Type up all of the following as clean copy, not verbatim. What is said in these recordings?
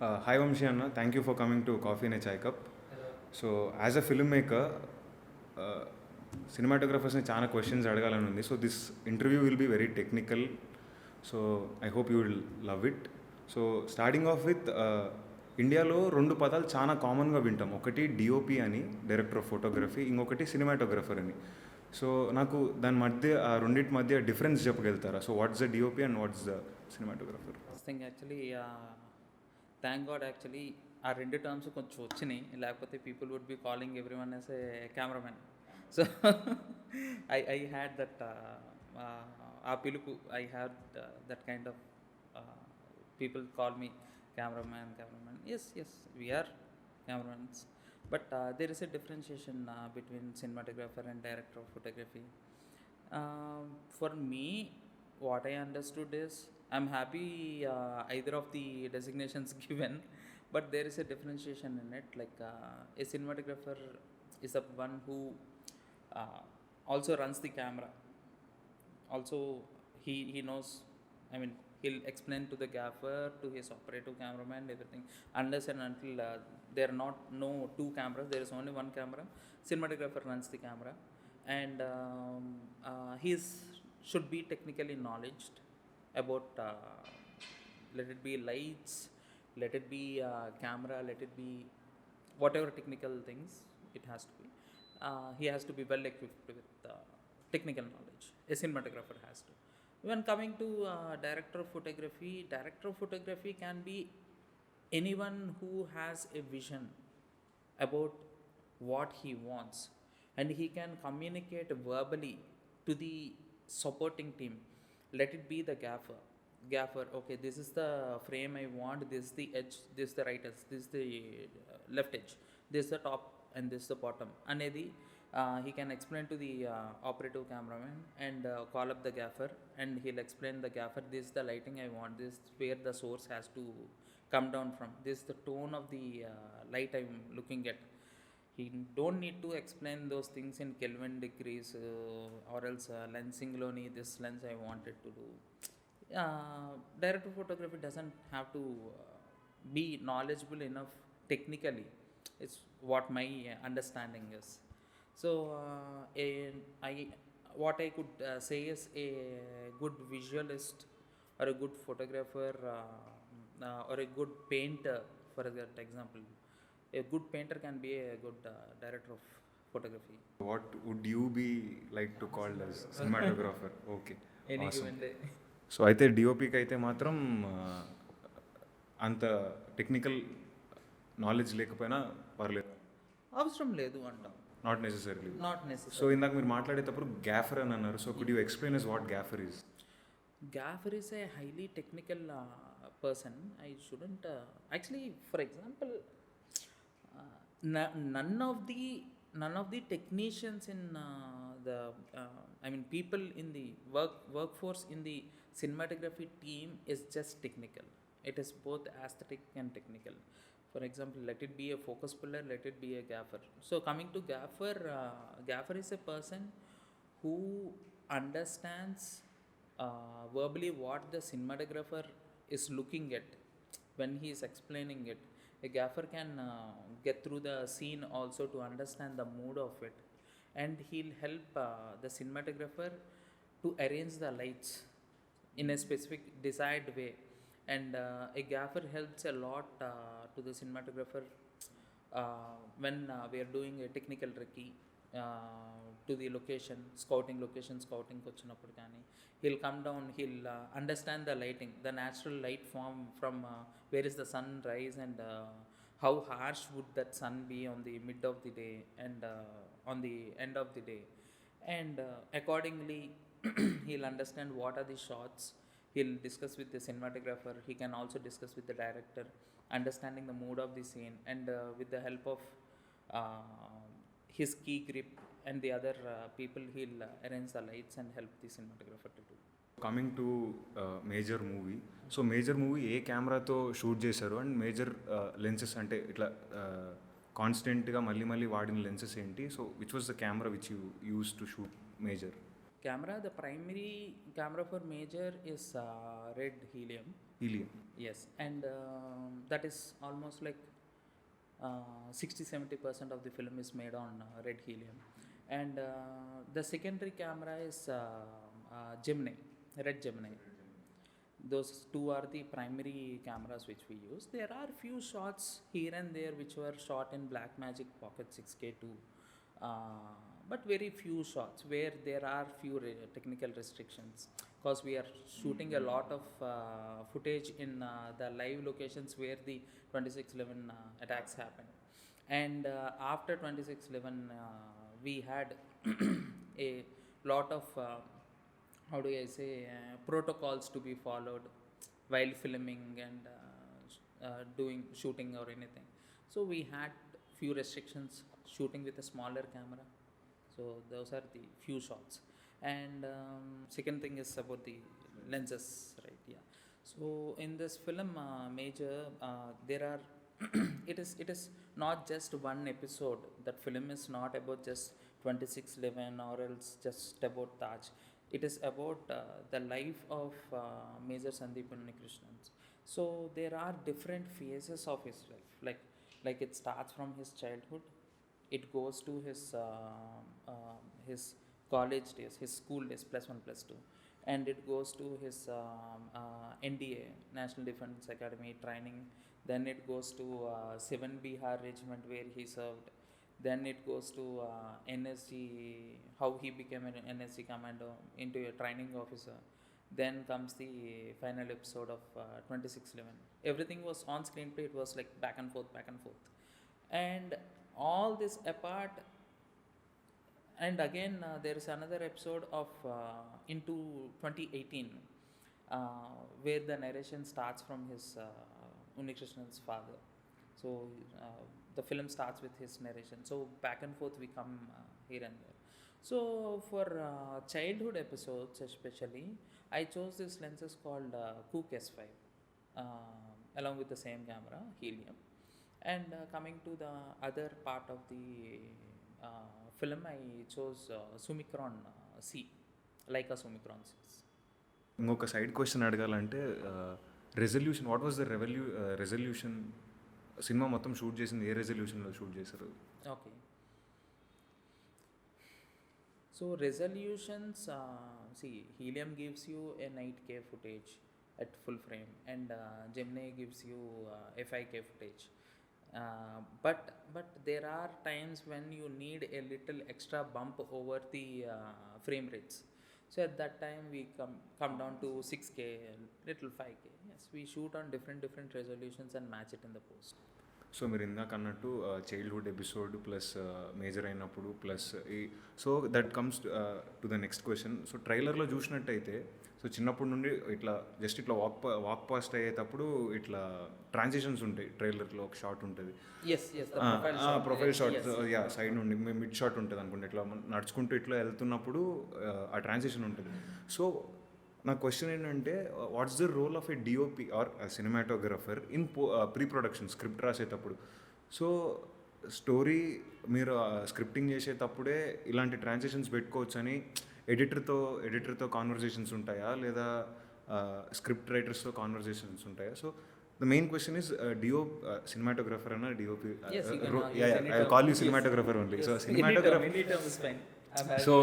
Hi Vamsi Anna, thank you for coming to Coffee in a Chai Cup. So, as a filmmaker, cinematographers చాలా questions అడగాలని ఉంది. So this interview will be very technical. So I hope you will love it. So starting of with ఇండియాలో రెండు పదాలు చాలా కామన్గా వింటాం. ఒకటి డిఓపి అని, డైరెక్టర్ ఆఫ్ ఫోటోగ్రఫీ, ఇంకొకటి సినిమాటోగ్రఫర్ అని. సో నాకు దాని మధ్య ఆ రెండింటి మధ్య డిఫరెన్స్ చెప్పగలుగుతారా? So what's the DOP and what's the cinematographer? First thing actually thank God actually ఆ రెండు టర్మ్స్ కొంచెం వచ్చినాయి, లేకపోతే people would be calling everyone as a cameraman. So I had that ఆ పిలుపు, I had that kind of people call me cameraman. Yes, we are cameramans, but there is a differentiation between cinematographer and director of photography. For me, what I understood is I'm happy either of the designations given, but there is a differentiation in it. Like a cinematographer is the one who also runs the camera. Also, he knows, I mean, he'll explain to the gaffer, to his operative cameraman, everything. Unless and until there are no two cameras, there is only one camera. Cinematographer runs the camera, and he should be technically knowledged about let it be lights, let it be camera, let it be whatever technical things it has to be. He has to be well equipped with technical knowledge. A cinematographer has to. When coming to director of photography can be anyone who has a vision about what he wants, and he can communicate verbally to the supporting team. Let it be the gaffer, okay, this is the frame I want, this is the edge, this is the right edge, this is the left edge, this is the top, and this is the bottom anedi. He can explain to the operative cameraman and call up the gaffer, and he'll explain the gaffer, this is the lighting I want, this is where the source has to come down from, this is the tone of the light I'm looking at. He don't need to explain those things in Kelvin degrees or else lensing loni this lens I wanted to do. Director of photography doesn't have to be knowledgeable enough technically. It's what my understanding is. So what I could say is a good visualist or a good photographer or a good painter, for example, a good painter can be a good director of photography. What would you be like to call as cinematographer? Okay, Any awesome. given day. So అయితే డిఓపికి అయితే మాత్రం అంత technical knowledge లేకపోయినా పర్లేదు, అవసరం లేదు అంటాం. Not necessarily. So So ఇందాక మీరు మాట్లాడేటప్పుడు గ్యాఫర్ అని అన్నారు. So could you explain us what gaffer is? gaffer is a highly technical person. I shouldn't actually, for example, none of the technicians in the I mean people in the workforce in the cinematography team is just technical. It is both aesthetic and technical. For example, let it be a focus puller, let it be a gaffer. So coming to gaffer is a person who understands verbally what the cinematographer is looking at when he is explaining it. A gaffer can get through the scene also to understand the mood of it, and he'll help the cinematographer to arrange the lights in a specific desired way. And a gaffer helps a lot to the cinematographer when we are doing a technical recce to the scouting వచ్చినప్పుడు కానీ he'll come down, he'll understand the lighting, the natural light form from where is the sun rise, and how harsh would that sun be on the mid of the day and on the end of the day, and accordingly he'll understand what are the shots. He'll discuss with the cinematographer, he can also discuss with the director, understanding the mood of the scene, and with the help of his key grip and the other people, he'll arrange the lights and help the cinematographer to do. Coming to major movie, so major movie ఏ కెమెరాతో shoot చేశారు and major lenses అంటే ఇట్లా కాన్స్టెంట్గా మళ్ళీ వాడిన lenses ఏంటి? So which was the camera which you use to shoot major? Camera, the primary camera for major is red helium. helium. Yes, and that is almost like 60-70% of the film is made on red helium, and the secondary camera is Gemini, red Gemini. Those two are the primary cameras which we use. There are few shots here and there which were shot in Blackmagic Pocket 6K too, but very few shots where there are few technical restrictions, because we are shooting a lot of footage in the live locations where the 2611 attacks happened, and after 2611 we had a lot of how do I say, protocols to be followed while filming and doing shooting or anything. So we had few restrictions shooting with a smaller camera. So those are the few shots. And second thing is about the lenses, right? Yeah. So in this film, Major, there are it is not just one episode. That film is not about just 2611 or else just about Taj. It is about the life of Major Sandeep Unnikrishnan. So there are different phases of his life. Like it starts from his childhood, it goes to his college days, his school days, +1 +2, and it goes to his NDA, National Defense Academy training. Then it goes to 7 Bihar Regiment where he served. Then it goes to NSG, how he became an NSG commando into a training officer. Then comes the final episode of 2611. Everything was on screenplay, it was like back and forth, back and forth. And all this apart, and again there is another episode of into 2018 where the narration starts from his Unnikrishnan's father. So the film starts with his narration. So back and forth we come here and there. So for childhood episodes especially, I chose this lenses called Cook S5 along with the same camera, helium. And coming to the other part of the film, I chose Summicron C, Leica Summicron 6. ఇంకొక side question అడగాలంటే resolution, what was the resolution? Cinema మొత్తం shoot చేసింది ఏ రెజల్యూషన్లో shoot చేశారు? Okay. So resolutions, see, helium gives you a 8K footage at full frame, and Gemini gives you a 5K footage. But there are times when you need a little extra bump over the frame rates. So at that time we come down to 6K, little 5K. Yes, we shoot on different resolutions and match it in the post. So మీరు ఇందాక అన్నట్టు childhood episode plus major అయినప్పుడు plus so that comes to the next question. So ట్రైలర్లో చూసినట్టయితే so చిన్నప్పటి నుండి ఇట్లా just ఇట్లా వాక్ పాస్ట్ అయ్యేటప్పుడు ఇట్లా ట్రాన్సిషన్స్ ఉంటాయి. ట్రైలర్లో ఒక షాట్ ఉంటుంది, ప్రొఫైల్ షాట్, యా సైడ్ నుండి మిడ్ షాట్ ఉంటుంది అనుకుంటే ఇట్లా నడుచుకుంటూ ఇట్లా వెళ్తున్నప్పుడు ఆ ట్రాన్సిషన్ ఉంటుంది. సో నా క్వశ్చన్ ఏంటంటే, what's the role of a DOP or cinematographer in pre production script రాసేటప్పుడు? సో స్టోరీ మీరు స్క్రిప్టింగ్ చేసేటప్పుడే ఇలాంటి ట్రాన్సిషన్స్ పెట్టుకోవచ్చని ఎడిటర్తో కాన్వర్జేషన్స్ ఉంటాయా, లేదా స్క్రిప్ట్ రైటర్స్తో కాన్వర్జేషన్స్ ఉంటాయా? So the main question is cinematographer అన్న DOP, I call you cinematographer only. So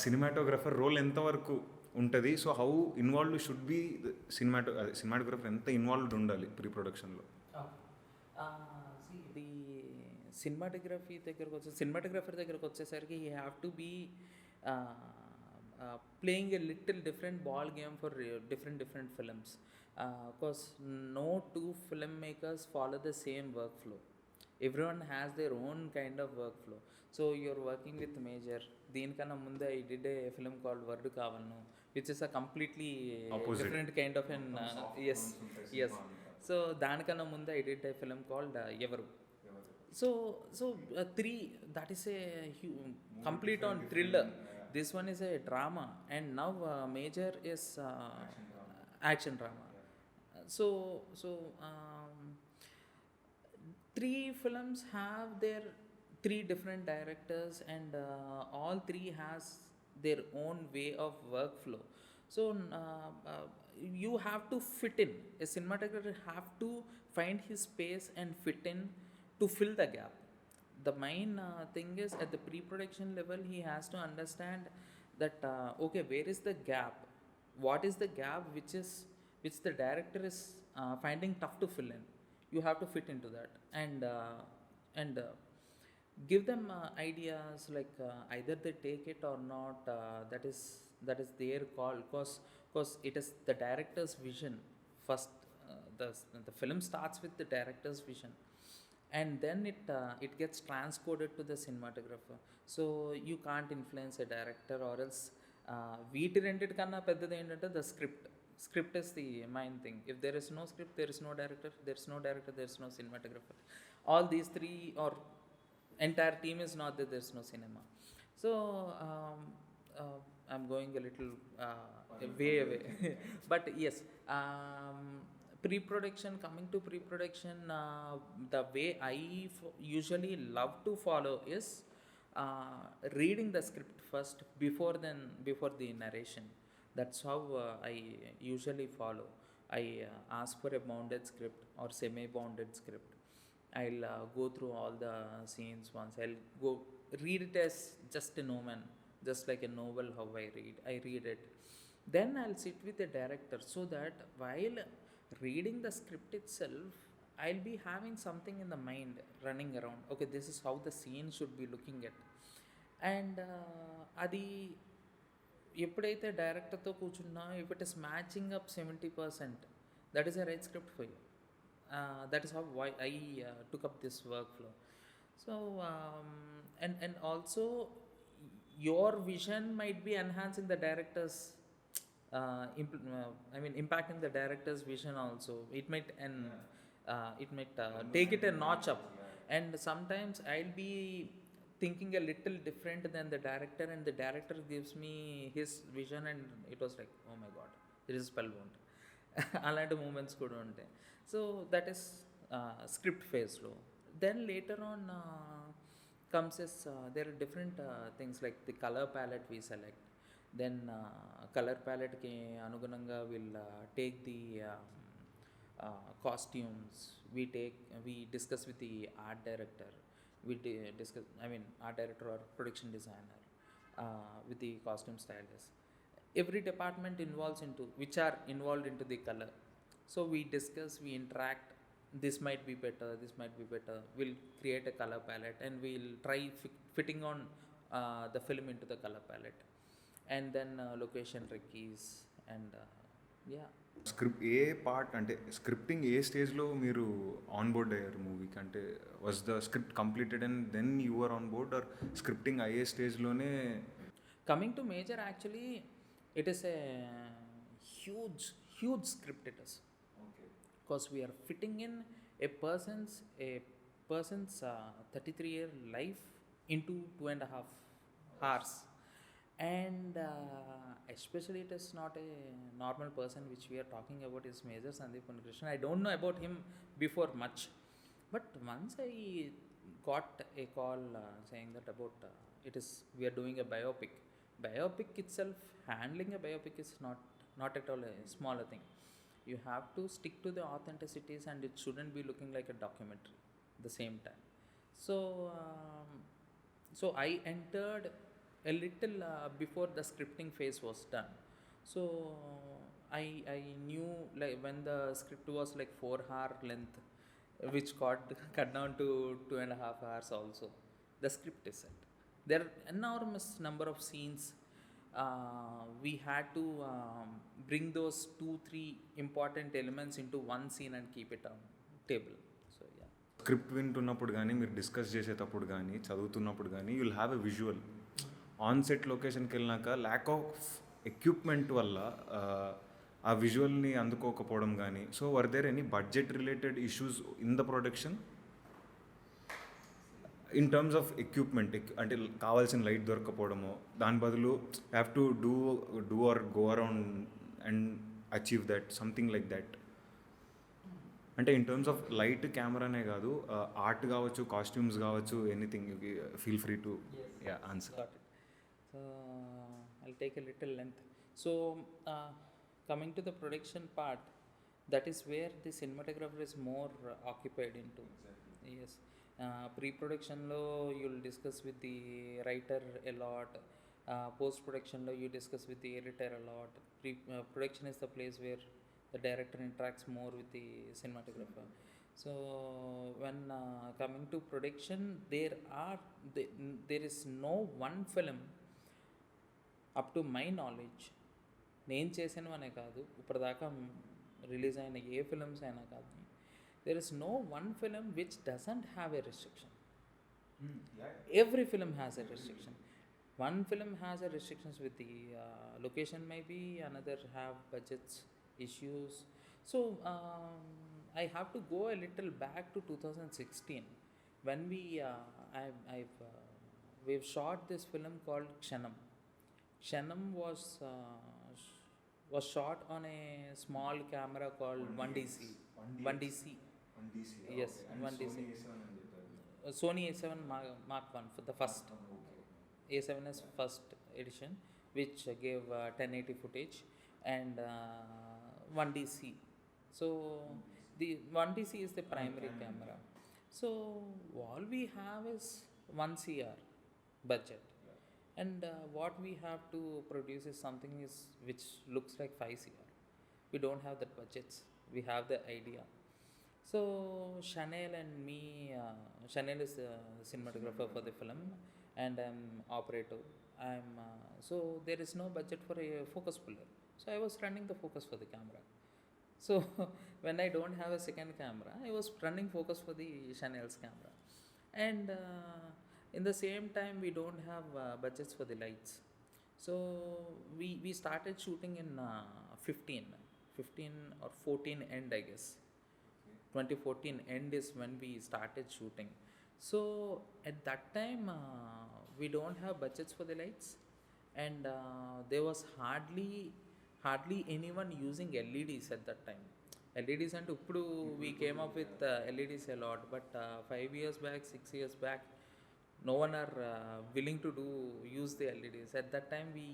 cinematographer role ఎంతవరకు ఉంటుంది? So how involved should be cinematographer, ఎంత ఇన్వాల్వ్డ్ ఉండాలి ప్రీ ప్రొడక్షన్లో? ది సినిమాటోగ్రఫర్ దగ్గరకు వచ్చేసరికి you have to be playing a little different ball game for different films, because no two filmmakers follow the same workflow. Everyone has their own kind of workflow. So you're working with Major. దీనికన్నా ముందే I did a film called Vardu Kavalnu, which is a completely different kind of an yes. So దానికన్నా ముందే I did a film called Evaru. So three, that is a complete on thriller. This one is a drama, and now Major is action drama. So three films have their three different directors, and all three has their own way of workflow. So you have to fit in. A cinematographer have to find his space and fit in to fill the gap. The main thing is at the pre-production level he has to understand that okay, where is the gap, what is the gap which the director is finding tough to fill in. You have to fit into that, and give them ideas, like either they take it or not, that is their call, because it is the director's vision first. The film starts with the director's vision, and then it gets transcoded to the cinematographer. So you can't influence a director, or else వీటి రెండిటికన్నా పెద్దది ఏంటంటే the script is the main thing. If there is no script, there is no director, there is no director, there is no cinematographer. All these three, or entire team is not there, there is no cinema. So I'm going a little way away. But yes, pre-production, coming to pre-production, the way I usually love to follow is reading the script first before the narration. That's how I usually follow. I ask for a bounded script or semi-bounded script. I'll go through all the scenes once. I'll go read it as just a novel, just like a novel how I read it. Then I'll sit with the director, so that while reading the script itself, I'll be having something in the mind running around. Okay, this is how the scene should be looking at. And అది ఎప్పుడైతే డైరెక్టర్తో కూర్చున్నా, if it is matching up 70%, that is a right script for you. That is how I took up this workflow. So and also your vision might be enhancing the director's impacting the director's vision also. It might take it a notch up. And sometimes I'll be thinking a little different than the director, and the director gives me his vision, and it was like, oh my god, it is spellbound. అలాంటి moments కూడా ఉంటాయి. So that is script ఫేజ్లో. Then later on comes is there are different things like the colour palette we select. Then colour ప్యాలెట్కి అనుగుణంగా will take the costumes, we discuss with the art director, art director or production designer, with the costume stylist. Every department which are involved into the color. So we discuss, we interact, this might be better, this might be better. We'll create a color palette, and we'll try fitting on the film into the color palette. And then location recce's, and yeah. Script ఏ part అంటే scripting ఏ స్టేజ్లో మీరు on board అయ్యారు మూవీకి? అంటే was the script completed and then you are on board, or scripting అయ్యే స్టేజ్లోనే? Coming to major, actually it is a huge script it is. Okay. Because we are fitting in a person's 33-year life into 2.5 hours. And especially it is not a normal person which we are talking about, is Major Sandeep Unnikrishnan. I don't know about him before much, but once I got a call saying that about we are doing a biopic itself. Handling a biopic is not at all a smaller thing. You have to stick to the authenticities, and it shouldn't be looking like a documentary at the same time. So I entered a little before the scripting phase was done. So I knew, like, when the script was like 4-hour length, which got cut down to 2.5 hours also. The script is set. There are enormous number of scenes. We had to bring those 2-3 important elements into one scene and keep it on table. So yeah. Script వింటున్నప్పుడు కానీ, మీరు discuss చేసేటప్పుడు కానీ, చదువుతున్నప్పుడు కానీ, you'll have a visual. On set లొకేషన్కి వెళ్ళినాక lack of equipment వల్ల ఆ విజువల్ని అందుకోకపోవడం కానీ, so were there any budget related issues in the production in terms of equipment? అంటే కావాల్సిన లైట్ దొరకపోవడము, దాని బదులు have to do or go around and achieve that, something like that. అంటే ఇన్ టర్మ్స్ ఆఫ్ లైట్, కెమెరానే కాదు, art కావచ్చు, costumes కావచ్చు, anything, feel free to answer. Got it. So I'll take a little length. So coming to the production part, that is where the cinematographer is more occupied into. Yes. Pre-production lo you'll discuss with the writer a lot. Post-production lo you discuss with the editor a lot. Production is the place where the director interacts more with the cinematographer. So when coming to production, there is no one film up to my knowledge, నేను చేసినవనే కాదు ఇప్పటిదాకా release అయిన ఏ films అయినా కాదు, there is no one film which doesn't have a restriction. Every film has a restriction. One film has a restrictions with the location, maybe another have budgets issues. So I have to go a little back to 2016 when we've shot this film called Kshanam. Kshanam was shot on a small camera called 1DC. 1DC. Yes, 1DC. Sony A7 Mark 1 for the first. A7 is first edition, which gave 1080 footage, and 1DC. So the 1DC is the primary camera. So all we have is 1 CR budget, and what we have to produce is something which looks like 5 CR. We don't have that budgets. We have the idea. So Chanel and me, Chanel is the cinematographer for the film, and I'm operator. So there is no budget for a focus puller. So I was running the focus for the camera. So when I don't have a second camera, I was running focus for the Chanel's camera, and in the same time we don't have budgets for the lights. So we started shooting in 15 or 14 end, I guess. 2014 end is when we started shooting. So at that time we don't have budgets for the lights, and there was hardly anyone using LEDs at that time. LEDs and uppudu we came up with LEDs a lot, but 5 years back, 6 years back, no one are willing to use the LEDs. At that time we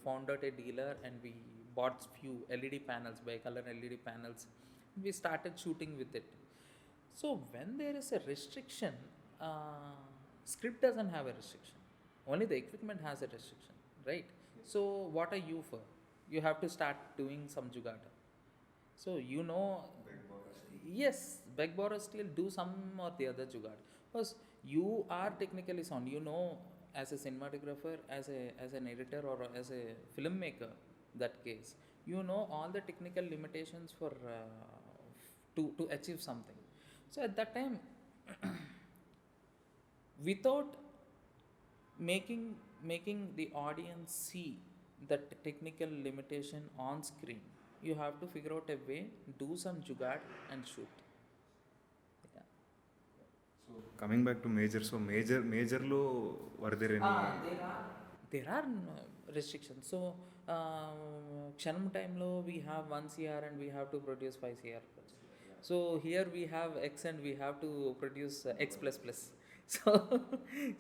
found out a dealer and we bought few LED panels, bicolor LED panels. We started shooting with it. So when there is a restriction, script doesn't have a restriction, only the equipment has a restriction, right? So what are you for? You have to start doing some jugaad. So yes, beg borrow steal, do some or the other jugaad, because you are technically sound. As a cinematographer, as an editor, or as a filmmaker, that case, all the technical limitations for to achieve something. So at that time without making the audience see that technical limitation on screen, you have to figure out a way, do some jugaad and shoot. Yeah. So coming back to major, so major lo were there any there are restrictions. So Kshanam time lo we have 1 CR and we have to produce 5 CR. So here we have X and we have to produce X plus plus. So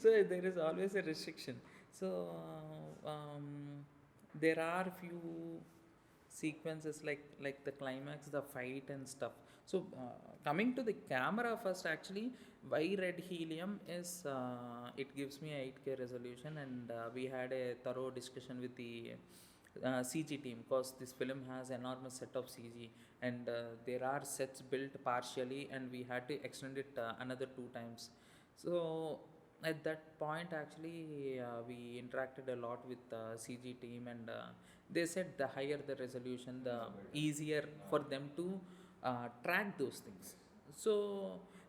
there is always a restriction. So there are few sequences like the climax, the fight and stuff. So coming to the camera first, actually why red helium is, it gives me a 8K resolution, and we had a thorough discussion with the CG team, because this film has enormous set of CG, and there are sets built partially and we had to extend it another 2 times. So at that point, actually we interacted a lot with the CG team, and they said the higher the resolution, the easier for them to track those things. So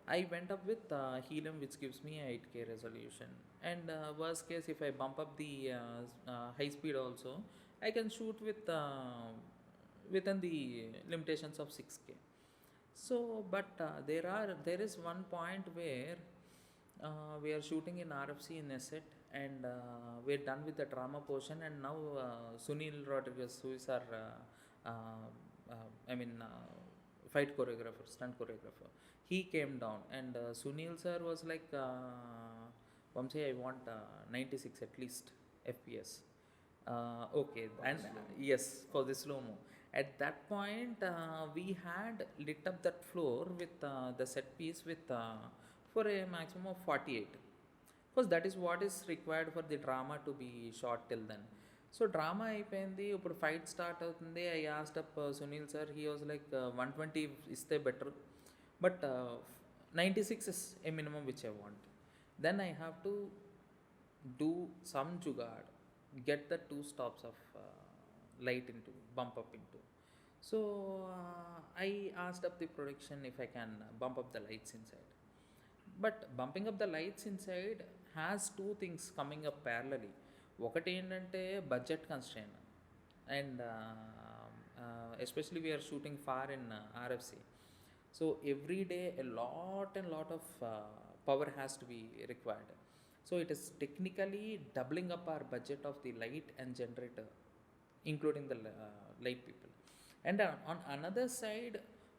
I went up with helium, which gives me a 8K resolution, and worst case, if I bump up the high speed also, I can shoot with within the limitations of 6K. So but there is one point where we are shooting in RFC in a set, and we're done with the drama portion, and now Sunil Rodriguez, who is our fight choreographer, stunt choreographer, he came down, and Sunil sir was like, Vamsi, I want 96 at least FPS. Okay, and yes, for the slow mo. At that point, we had lit up that floor with the set piece with for a maximum of 48, because that is what is required for the drama to be shot till then. So drama అయిపోయింది, ఇప్పుడు fight start అవుతుంది. I asked up Sunil sir, he was like 120 ఇస్తే better, but 96 is a minimum which I want. Then I have to do some jugaad, get the two stops of light into, bump up into. So I asked up the production if I can bump up the lights inside. But bumping up the lights inside has two things coming up parallelly. ఒకటి ఏంటంటే budget constrain, and especially we're shooting far in RFC. So every day a lot of power has to be required. So it is technically doubling up our budget of the light and generator, including the light people. And on another side,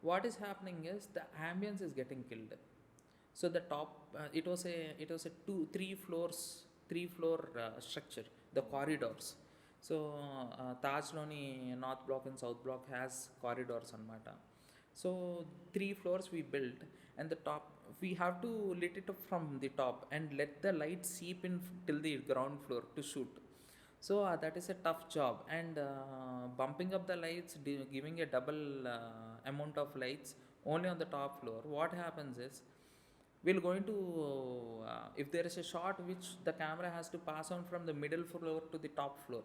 what is happening is the ambience is getting killed. So the top, it was a three floor structure, the corridors. So Tajloni north block and south block has corridors anamata. So 3 floors we built, and the top we have to lit it up from the top and let the light seep in till the ground floor to shoot. So that is a tough job, and bumping up the lights, giving a double amount of lights only on the top floor. What happens is, we're going to if there is a shot which the camera has to pass on from the middle floor to the top floor,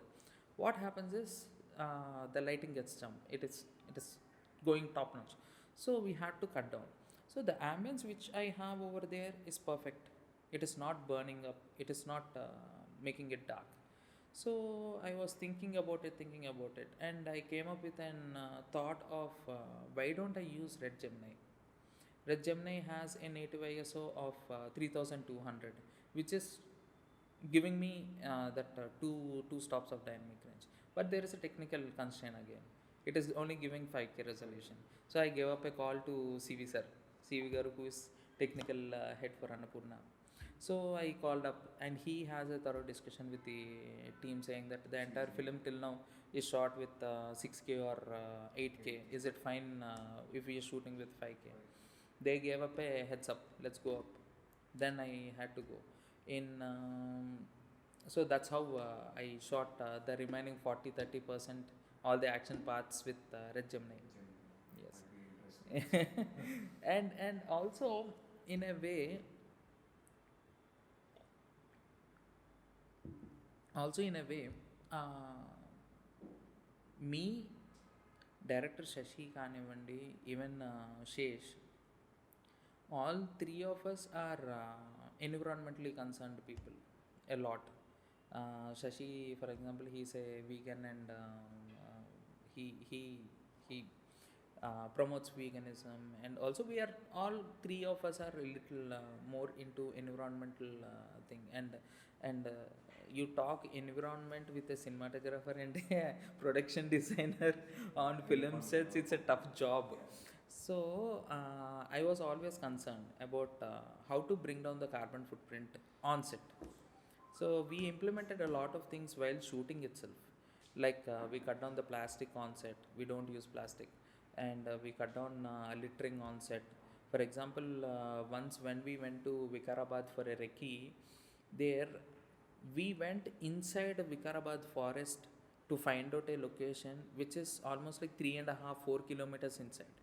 what happens is the lighting gets jumped. It is going top notch. So we had to cut down. So the ambience which I have over there is perfect. It is not burning up, it is not making it dark. So I was thinking about it, and I came up with an thought of why don't I use Red Gemini. Red Gemini has a native ISO of 3200, which is giving me that two stops of dynamic range. But there is a technical constraint again. It is only giving 5K resolution. So I gave up a call to CV sir, CV Garu, who is technical head for Annapurna. So I called up, and he has a thorough discussion with the team, saying that the entire film till now is shot with 6K or 8K. Is it fine if we are shooting with 5K? They gave up a heads up, let's go up. Then I had to go in. So that's how I shot the remaining 40-30%, all the action parts with Red Gemini. Yes. and also in a way, me, director Shashi kanivandi, even Shesh, all three of us are environmentally concerned people a lot. Shashi, for example, he's a vegan, and he promotes veganism, and also we are all three of us are a little more into environmental thing. And you talk environment with a cinematographer and a production designer on film sets, it's a tough job. So I was always concerned about how to bring down the carbon footprint on set. So we implemented a lot of things while shooting itself, like we cut down the plastic on set, we don't use plastic, and we cut down littering on set. For example, once when we went to Vikarabad for a recce, there we went inside Vikarabad forest to find out a location which is almost like 3.5-4 kilometers inside.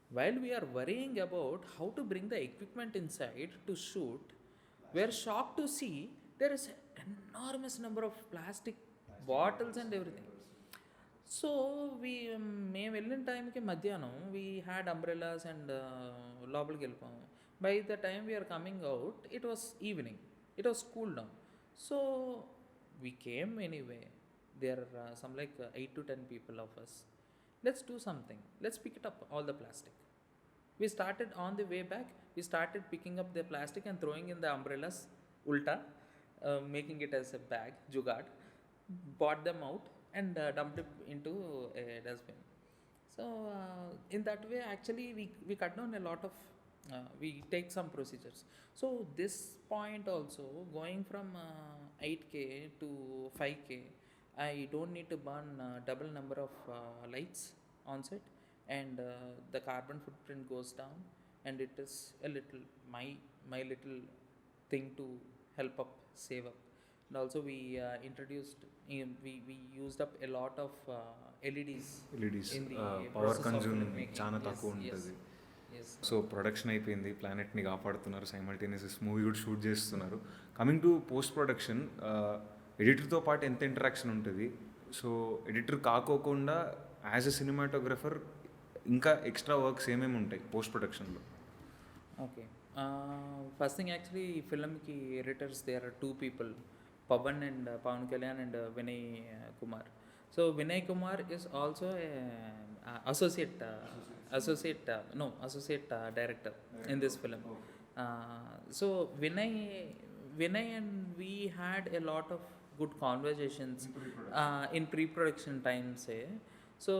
While we are worrying about how to bring the equipment inside to shoot, we are shocked to see there is an enormous number of plastic bottles and everything. So మేము వెళ్ళిన టైంకి మధ్యాహ్నం we had umbrellas and లోపలికి వెళ్ళిపోయాము. By the time we are coming out, it was evening, it was cool down. So we came anyway. There are some like 8 to 10 people of us. Let's do something, let's pick it up, all the plastic. We started on the way back, we started picking up the plastic and throwing in the umbrellas ulta, making it as a bag, jugaad, bought them out and dumped it into a dustbin. So in that way, actually we cut down a lot of we take some procedures. So this point also, going from 8K to 5K, I don't need to burn double number of lights on set, and the carbon footprint goes down, and it is a little my my little thing to help up save up. And also we introduced we used up a lot of LEDs LEDs in the power process of consume filmmaking. చాలా Yes, తక్కువ yes, ఉంటుంది. yes. So production అయిపోయింది, ప్లానెట్ని కాపాడుతున్నారు, simultaneous movie కూడా shoot చేస్తున్నారు. Coming to post production, ఎడిటర్తో పాటు ఎంత interaction ఉంటుంది? So editor కాకోకుండా యాజ్ ఎ సినిమాటోగ్రఫర్ ఇంకా ఎక్స్ట్రా వర్క్స్ ఏమేమి ఉంటాయి పోస్ట్ ప్రొడక్షన్లో? Okay. First thing, actually, film ki editors, there are two people, Pavan and Pawan Kalyan and Vinay Kumar. So Vinay Kumar is also a associate director in this film. So Vinay and we had a lot of good conversations in pre-production times. So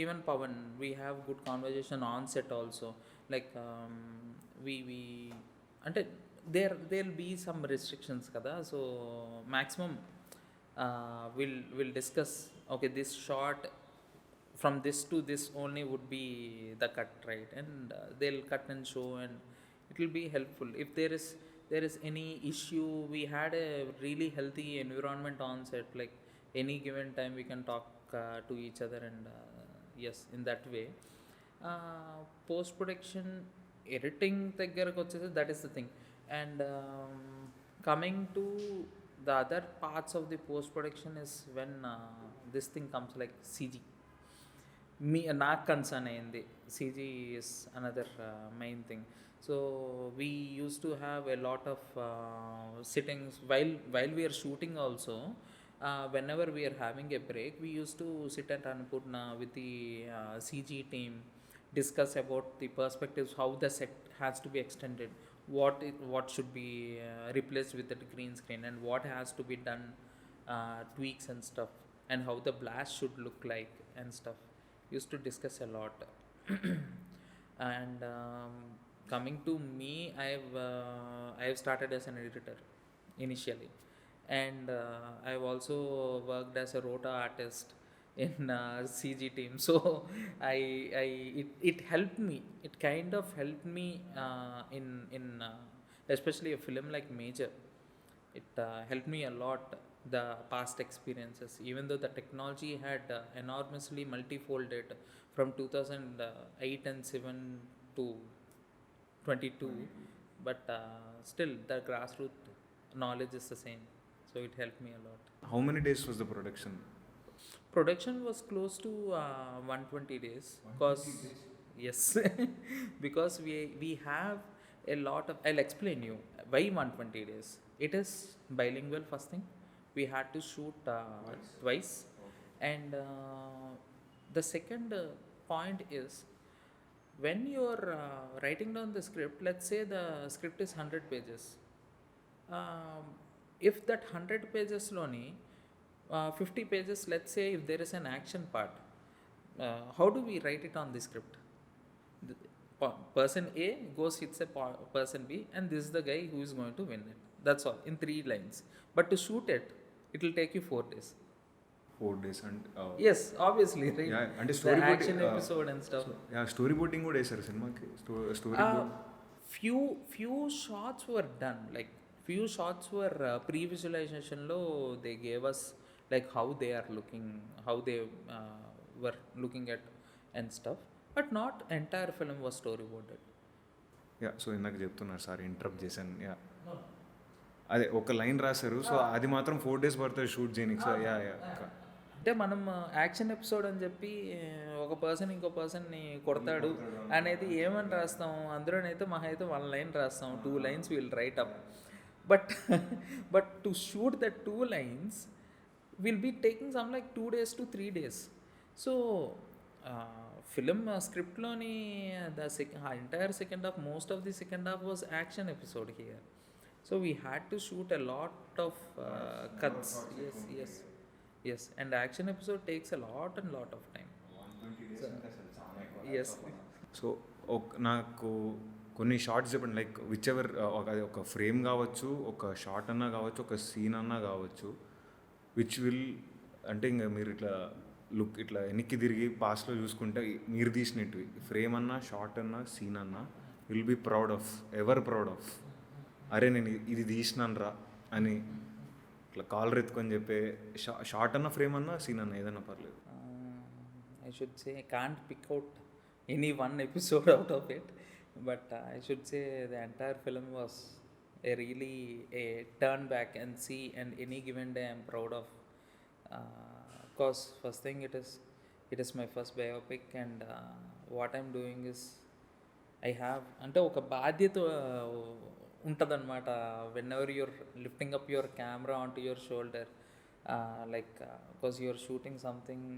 even Pavan, we have good conversation on set also. Like we అంటే there'll be some restrictions kada, so maximum we'll discuss, okay, this shot from this to this only would be the cut, right? And they'll cut and show, and it will be helpful if there is any issue. We had a really healthy environment on set, like any given time we can talk to each other, and yes, in that way. Post production editing దగ్గరకు వచ్చేసి that is the thing. And coming to the other parts of the post production is when this thing comes like CG. నాకు concern అయింది CG is another main thing. So we used to have a lot of sittings while we are shooting also. Whenever we are having a break, we used to sit at Annapurna with the CG team, discuss about the perspectives, how the set has to be extended, what should be replaced with the green screen, and what has to be done, tweaks and stuff, and how the blast should look like and stuff. Used to discuss a lot. And coming to me, I've started as an editor initially, and I've also worked as a rota artist in CG team. So it helped me. It kind of helped me in especially a film like Major. It helped me a lot, the past experiences, even though the technology had enormously multifolded from 2008 and 7 to 22, but still the grassroots knowledge is the same, so it helped me a lot. How many days was the production? Production was close to 120 days, because yes, because we have a lot of, I'll explain you why 120 days. It is bilingual. First thing, we had to shoot twice. And the second point is, when you're writing down the script, let's say the script is 100 pages. If that 100 pages loni 50 pages, let's say if there is an action part, how do we write it on the script? The person A goes hits a person B, and this is the guy who is going to win it. That's all in 3 lines. But to shoot it, it will take you 4 days. 4 days. And Yes, obviously, right? Yeah, and the storyboarding, action episode and stuff. Story boarding కూడా వేశారు సినిమాకి. Story board Few shots were done, like few shots were pre-visualization lo they gave us, like how they are looking, how they were looking at and stuff, but not entire film was storyboarded. Yeah, so ఇందాక చెప్తున్నారు, sir interrupt చేశాను. Yeah, అదే ఒక line రాశారు, so అది మాత్రం 4 days పడుతుంది shoot చేయడానికి. సో యా యా అంటే మనం యాక్షన్ ఎపిసోడ్ అని చెప్పి ఒక పర్సన్ ఇంకో పర్సన్ని కొడతాడు అనేది ఏమని రాస్తాం, అందులోనైతే మహా అయితే 1 line రాస్తాం, 2 lines will write up. But to shoot that 2 lines will be taking some like 2 days to 3 days. So film scriptloni the entire second half, most of the second half was action episode here. So we had to shoot a lot of cuts. Yes, and action episode takes a lot of time. 120 days అంటే అసలు చాలా ఎక్కువ. Yes. So నాకు కొన్ని shorts చెప్పండి, like which ever, ఒక frame కావచ్చు, ఒక షార్ట్ అన్నా కావచ్చు, ఒక సీన్ అన్నా కావచ్చు, విచ్ విల్ అంటే ఇంకా మీరు ఇట్లా లుక్ ఇట్లా వెనక్కి తిరిగి పాస్ట్లో చూసుకుంటే మీరు తీసినట్టు ఫ్రేమ్ అన్నా షార్ట్ అన్నా సీన్ అన్నా will be proud of proud of అరే నేను ఇది తీసినాను రా అని ఇట్లా కాలర్ ఎత్తుకొని చెప్పే షార్ట్ అన్న ఫ్రేమ్ అన్నా సీన్ అన్నా ఏదన్నా పర్లేదు. I should say I can't pick out any one episode out of it, but I should say the entire film was a really a turn back and see, and any given day I'm proud of. Because first thing it is my first biopic, and what I'm doing is I have అంటే ఒక బాధ్యత ఉంటుందన్నమాట. Whenever you're lifting up your camera on to your shoulder, like because you're shooting something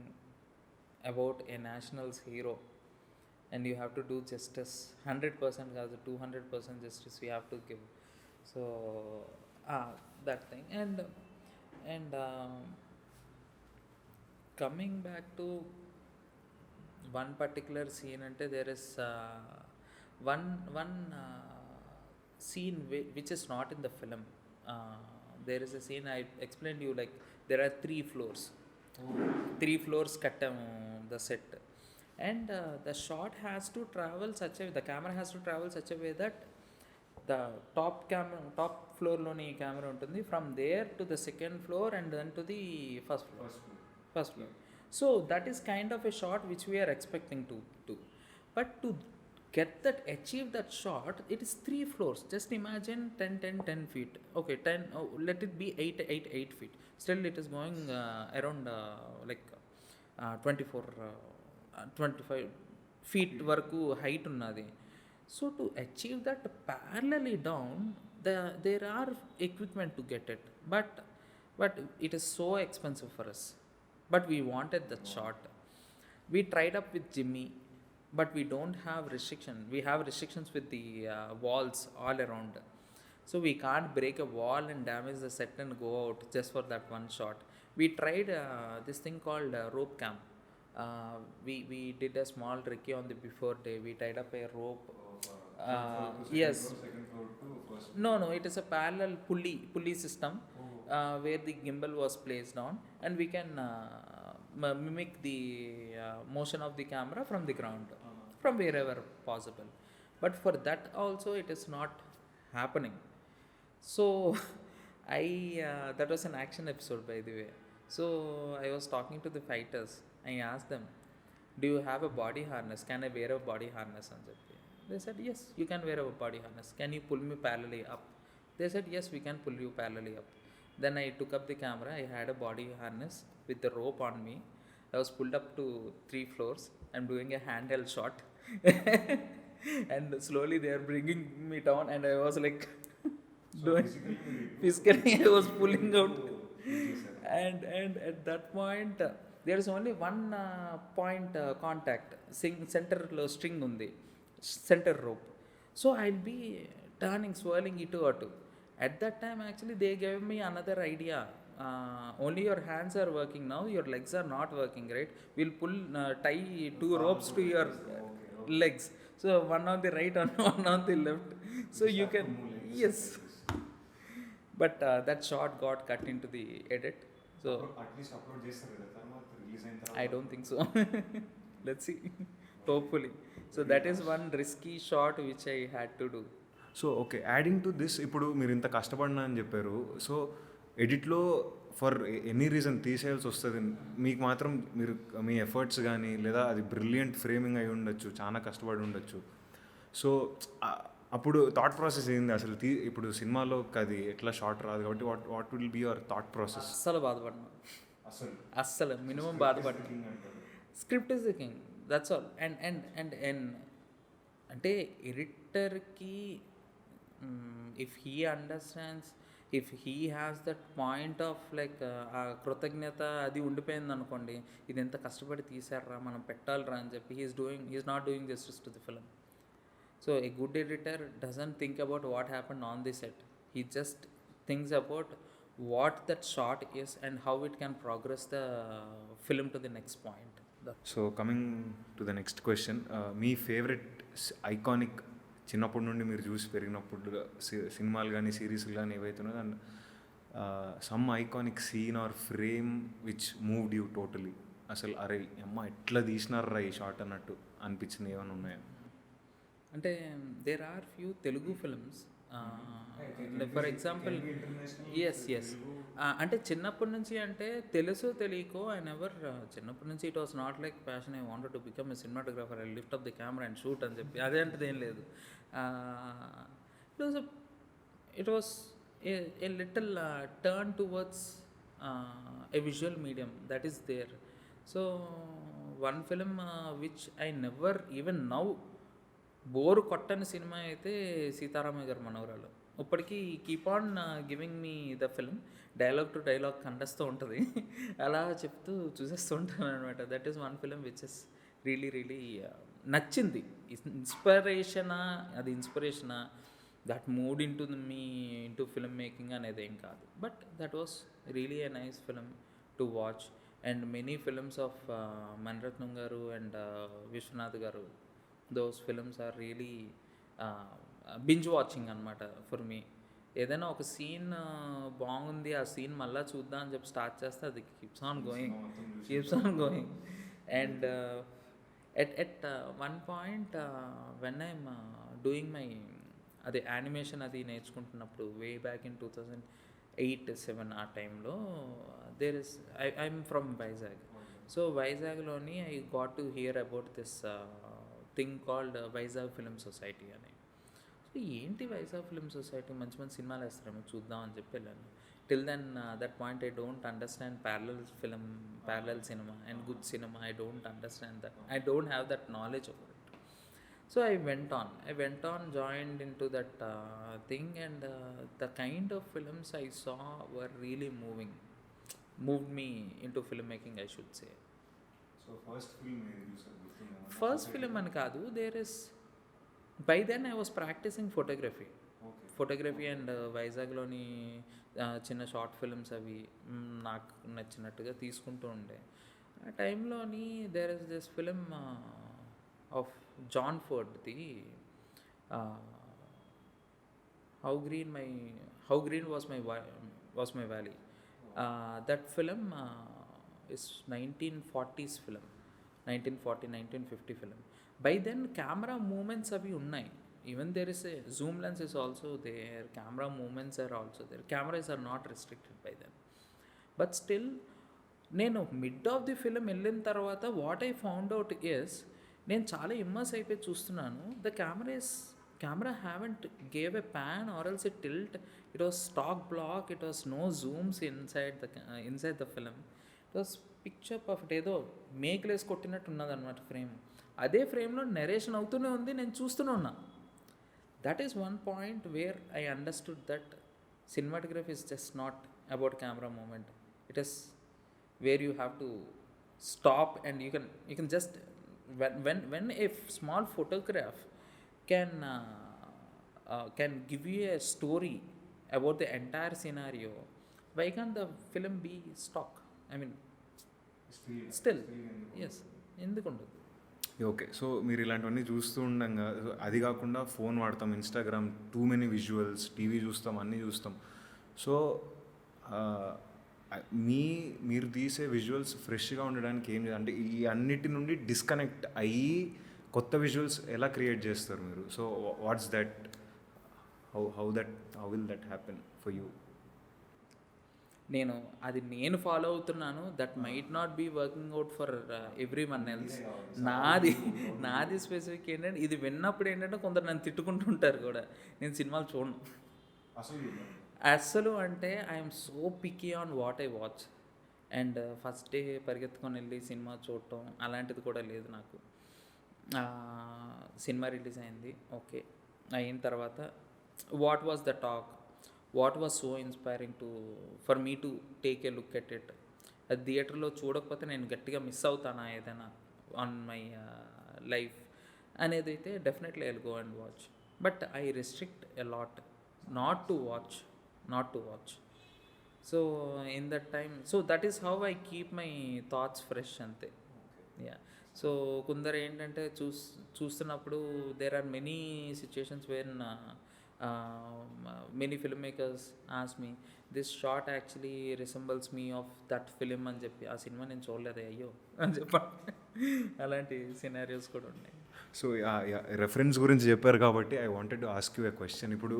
about a national's hero, and you have to do justice 100% కాదు 200% justice we have to give. So that thing, and coming back to one particular scene ante there is one scene which is not in the film. There is a scene I explained you, like there are 3 floors కట్టాము the set, and the shot has to travel such a way, the camera has to travel such a way that the top floor loni camera ఉంటుంది, from there to the second floor and then to the first floor. So that is kind of a shot which we are expecting to do, but to get that, achieve that shot, it is 3 floors. Just imagine 10 feet, okay, 10, let it be 8 feet, still it is going around like 25 feet వరకు height ఉన్నది. So to achieve that ప్యారలీ down, there are equipment to get it, but it is so expensive for us, but we wanted that shot. We tried up with Jimmy, but we don't have restriction. We have restrictions with the walls all around, so we can't break a wall and damage the set and go out just for that one shot. We tried this thing called rope cam. We did a small recce on the before day. We tied up a rope. Yes. No, it is a parallel pulley system where the gimbal was placed on, and we can mimic the motion of the camera from the ground, from wherever possible. But for that also it is not happening. So that was an action episode, by the way. So I was talking to the fighters. I asked them, do you have a body harness? Can I wear a body harness? And they said, yes, you can wear a body harness. Can you pull me parallelly up? They said, yes, we can pull you parallelly up. Then I took up the camera. I had a body harness with the rope on me. I was pulled up to 3 floors. I'm doing a handheld shot. And slowly they are bringing me down, and I was like physically I was pulling out. And at that point there is only one point contact, center string undi, center rope. So I'll be turning, swirling it to atu. At that time actually they gave me another idea. Only your hands are working now, your legs are not working, right? We'll tie 2 ropes to your legs, so one on the right and one on the left, so you can, yes. But that shot got cut into the edit, so at least upload చేస్తారు కదా release అయిన తర్వాత. I don't think so. Let's see. Hopefully. So that is one risky shot which I had to do. So okay, adding to this, ఇప్పుడు మీరు ఇంత కష్టపడినా అని చెప్పారు. సో ఎడిట్లో ఫర్ ఎనీ రీజన్ తీసేయాల్సి వస్తుంది, మీకు మాత్రం మీరు మీ ఎఫర్ట్స్ కానీ లేదా అది బ్రిలియంట్ ఫ్రేమింగ్ అయి ఉండొచ్చు, చాలా కష్టపడి ఉండొచ్చు. సో అప్పుడు థాట్ ప్రాసెస్ ఏంది అసలు? ఇప్పుడు సినిమాలో అది ఎట్లా షార్ట్ రాదు కాబట్టి what will be your thought process? అస్సలు బాధపడినా, అస్సలు మినిమం బాధపడినా. Script is the king, that's all. And అంటే ఎడిటర్కి if he understands, if he has that point of like ఆ కృతజ్ఞత అది ఉండిపోయింది అనుకోండి, ఇది ఎంత కష్టపడి తీసారా మనం పెట్టాలరా అని చెప్పి he is not doing justice to the film. So a good editor doesn't think about what happened on the set. He just thinks about what that shot is and how it can progress the film to the next point. So coming to the next question, me favourite iconic చిన్నప్పటి నుండి మీరు చూసి పెరిగినప్పుడు సినిమాలు కానీ సిరీస్లు కానీ ఏవైతున్నాయో and some iconic scene or frame which moved you totally, అసలు అరే అమ్మ ఎట్లా తీసినారా ఈ షార్ట్ అన్నట్టు అనిపించింది ఏమైనా ఉన్నాయా? అంటే there are few Telugu films for example, yes అంటే చిన్నప్పటి నుంచి అంటే తెలుసో తెలియకో ఐ నెవర్, చిన్నప్పటి నుంచి it was not like passion I wanted to become a cinematographer, I lift up the camera and shoot అని చెప్పి అదే అంటది ఏం లేదు. It was it was a little turn towards a visual medium that is there. So one film which I never even now bore కొట్టని సినిమా అయితే సీతారామయ్య గారు మనవరాలు. ఇప్పటికీ keep on giving me the film, dialogue to dialogue కంటేస్తూ ఉంటుంది, అలా చెప్తూ చూసేస్తూ ఉంటాను అనమాట. That is one film which is really నచ్చింది. ఇన్స్పిరేషనా, అది ఇన్స్పిరేషనా, that mood into me into film making అనేది ఏం కాదు, but that was really a nice film to watch. And many films of Mani Ratnam garu and Viswanath garu, those films are really binge watching అనమాట for me. ఏదైనా ఒక సీన్ బాగుంది, ఆ సీన్ మళ్ళీ చూద్దాం అని చెప్పి స్టార్ట్ చేస్తే అది keeps on going. And at one point when I'm doing my అదే యానిమేషన్ అది నేర్చుకుంటున్నప్పుడు వే బ్యాక్ ఇన్ 2008-7 ఆ టైంలో there is I'm from Vizag. So వైజాగ్లోని I got to hear about this thing called Vizag film society అని. So ఏంటి Vizag film society, మంచి మంచి సినిమాలు వేస్తారేమో చూద్దాం అని చెప్పి వెళ్ళాను. Till then that point I don't understand parallel cinema and good cinema. I don't understand that, I don't have that knowledge of it. So I went on, joined into that thing, and the kind of films I saw were really moved me into filmmaking, I should say. So first film ఏది చూసారు? First film అని కాదు, there is, by then I was practicing photography and వైజాగ్లోని చిన్న short films అవి నాకు నచ్చినట్టుగా తీసుకుంటూ ఉండే. ఆ టైంలోని there is this film of John Ford, the How Green Was My Valley. That film is 1940s film, 1940-1950 film. By then camera movements avi unnai, even there is a zoom lens is also there, camera movements are also there, cameras are not restricted by them. But still నేను mid of the film వెళ్ళిన తర్వాత what I found out is, నేను చాలా immerse అయిపోయి చూస్తున్నాను. The camera haven't gave a pan or else a tilt, it was stock block, it was no zooms inside the film. It was picture perfect, ఏదో మేకలేసి కొట్టినట్టు ఉన్నది అనమాట frame. అదే ఫ్రేమ్లో నెరేషన్ అవుతూనే ఉంది, నేను చూస్తూనే ఉన్నా. That is one point where I understood that cinematography is just not about camera movement. It is where you have to stop and you can just when a small photograph can give you a story about the entire scenario, why can't the film be stock? I mean, still yes, ఎందుకుండదు. Okay, so మీరు ఇలాంటివన్నీ చూస్తూ ఉండగా, అది కాకుండా phone వాడతాం, Instagram, too many visuals, TV చూస్తాం, అన్నీ చూస్తాం. సో మీరు తీసే విజువల్స్ ఫ్రెష్గా ఉండడానికి ఏం చేయాలి అంటే, ఈ అన్నిటి నుండి డిస్కనెక్ట్ అయ్యి కొత్త విజువల్స్ ఎలా క్రియేట్ చేస్తారు మీరు? So what's that, how will that happen for you? నేను ఫాలో అవుతున్నాను. That might not be working out for every one else. నాది స్పెసిఫిక్ ఏంటంటే, ఇది విన్నప్పుడు ఏంటంటే కొందరు నన్ను తిట్టుకుంటుంటారు కూడా, నేను సినిమాలు చూడను అస్సలు. అంటే I'm so picky on what I watch. And first day పరిగెత్తుకొని వెళ్ళి సినిమా చూడటం అలాంటిది కూడా లేదు నాకు. సినిమా రిలీజ్ అయింది, ఓకే, అయిన తర్వాత what was the talk, what was so inspiring for me to take a look at it. అది థియేటర్లో చూడకపోతే నేను గట్టిగా మిస్ అవుతానా ఏదైనా ఆన్ మై లైఫ్ అనేది అయితే definitely I will go and watch. But I restrict a lot not to watch. So in that time, so that is how I keep my thoughts fresh అంతే. Yeah, so కొందరు ఏంటంటే చూస్తున్నప్పుడు there are many situations where many filmmakers ask me, this shot actually resembles me of that film అని చెప్పి, ఆ cinema నేను చూడలేదే అయ్యో అని చెప్పండి. అలాంటి సినారియోస్ కూడా ఉన్నాయి. సో రెఫరెన్స్ గురించి చెప్పారు కాబట్టి I wanted to ask you a question. ఇప్పుడు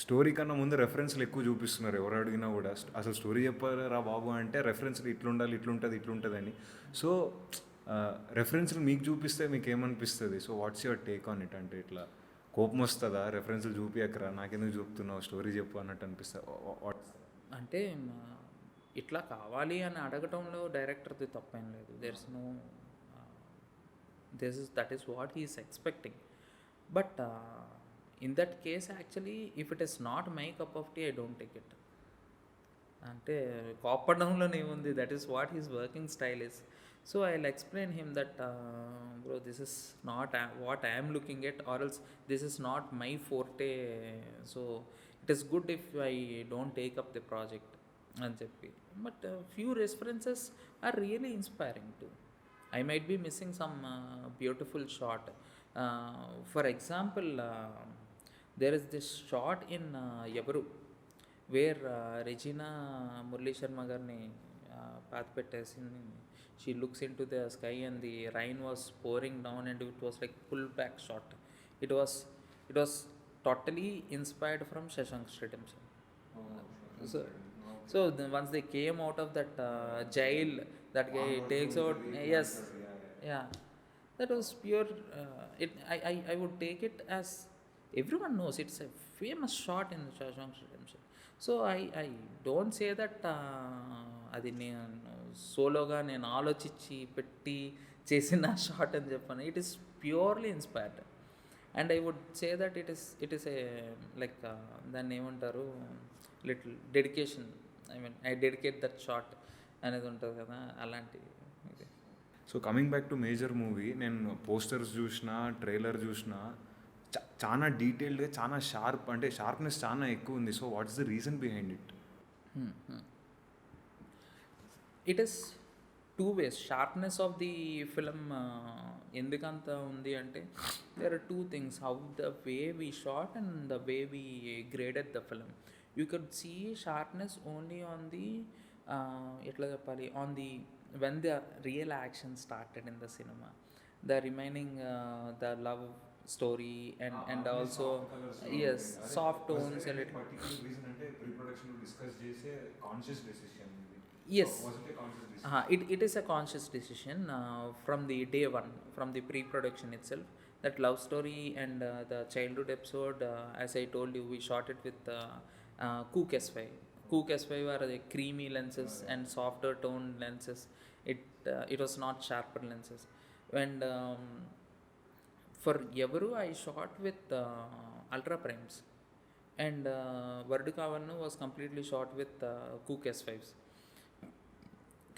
స్టోరీ కన్నా ముందు రెఫరెన్స్లు ఎక్కువ చూపిస్తున్నారు ఎవరు అడిగినా కూడా. అసలు స్టోరీ చెప్పారా బాబు అంటే రెఫరెన్స్లు ఇట్లుండాలి, ఇట్లుంటుంది అని. సో రెఫరెన్స్లు మీకు చూపిస్తే మీకు ఏమనిపిస్తుంది? So what's your take on it? అంటే ఇట్లా కోపం వస్తుందా, రెఫరెన్స్లు చూపించకరా నాకెందుకు చూపుతున్నావు, స్టోరీ చెప్పు అన్నట్టు అనిపిస్తుంది? అంటే ఇట్లా కావాలి అని అడగటంలో డైరెక్టర్ది తప్పేం లేదు. That is what he is expecting. But in that case actually if it is not my cup of tea, I don't take it. అంటే కోపడంలోనే ఉంది, that is what he's working style is. So I will explain him that bro, this is not what I am looking at, or else this is not my forte. So it is good if I don't take up the project అని చెప్పి. But few references are really inspiring too. I might be missing some beautiful shot. For example, there is this shot in Yavaru where Regina Murli Sharma garni path pettesinది. She looks into the sky and the rain was pouring down and it was like pull back shot. It was totally inspired from Shashank's Redemption. So then once they came out of that jail, that guy takes out, yes, yeah, that was pure. I would take it as everyone knows it's a famous shot in Shashank's Redemption. So I don't say that అది నేను సోలోగా నేను ఆలోచించి పెట్టి చేసిన shot అని చెప్పాను. It is purely inspired. And I would say that it is a like దాన్ని ఏమంటారు, little dedication. I dedicate that shot అనేది ఉంటుంది కదా, అలాంటి. So coming back to major movie, నేను పోస్టర్స్ చూసిన, ట్రైలర్ చూసిన, చాలా డీటెయిల్డ్గా, చాలా షార్ప్, అంటే షార్ప్నెస్ చాలా ఎక్కువ ఉంది. So what's the reason behind it? It is two ways. Sharpness of the film ఎందుకంత ఉంది అంటే, there are two things, how the way we shot and the way we graded the film. You could see sharpness only on the ఎట్లా చెప్పాలి, on the when the real action started in the cinema, the remaining the love story and also yes, soft tones a little. Particular reason అంటే pre-production discuss చేసే conscious decision. Yes, was it a conscious decision? It is a conscious decision from the day one, from the pre-production itself. That love story and the childhood episode, as I told you, we shot it with Cook S5. Cook S5 are the creamy lenses and softer toned lenses. It was not sharper lenses. And for Yavaru, I shot with ultra primes, and Vardukavannu was completely shot with Cook S5s.